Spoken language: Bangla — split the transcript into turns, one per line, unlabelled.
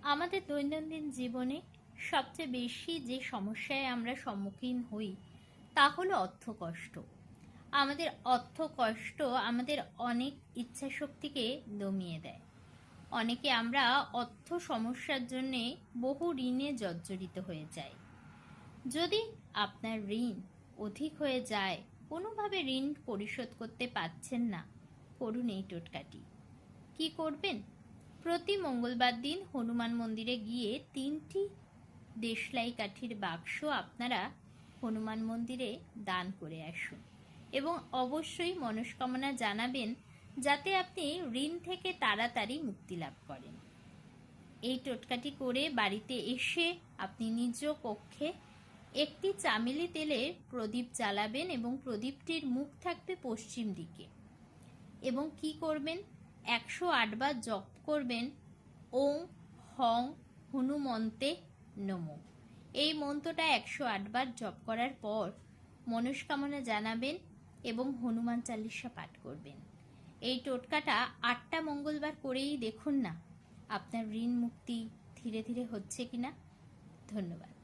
আমাদের দৈনন্দিন জীবনে সবচেয়ে বেশি যে সমস্যায় আমরা সম্মুখীন হই তা হলো অর্থকষ্ট। আমাদের অর্থকষ্ট আমাদের অনেক ইচ্ছাশক্তিকে দমিয়ে দেয়। অনেকে আমরা অর্থ সমস্যার জন্যে বহু ঋণে জর্জরিত হয়ে যাই। যদি আপনার ঋণ অধিক হয়ে যায়, কোনোভাবে ঋণ পরিশোধ করতে পারছেন না, করুন এই টোটকাটি। কি করবেন? প্রতি মঙ্গলবার দিন হনুমান মন্দিরে গিয়ে 3টি দেশলাই কাঠির বাক্স আপনারা হনুমান মন্দিরে দান করে আসুন এবং অবশ্যই মনস্কামনা জানাবেন যাতে আপনি ঋণ থেকে তাড়াতাড়ি মুক্তি লাভ করেন। এই টোটকাটি করে বাড়িতে এসে আপনি নিজ কক্ষে একটি চামেলি তেলে প্রদীপ জ্বালাবেন এবং প্রদীপটির মুখ থাকবে পশ্চিম দিকে। এবং কি করবেন? 108 বার জপ করবেন ওং হং হনুমন্তে নমো। এই মন্ত্রটা 108 বার জপ করার পর মনস্কামনা জানাবেন এবং হনুমান চালিসা পাঠ করবেন। এই টোটকাটা 8টা মঙ্গলবার করেই দেখুন না আপনার ঋণ মুক্তি ধীরে ধীরে হচ্ছে কিনা। ধন্যবাদ।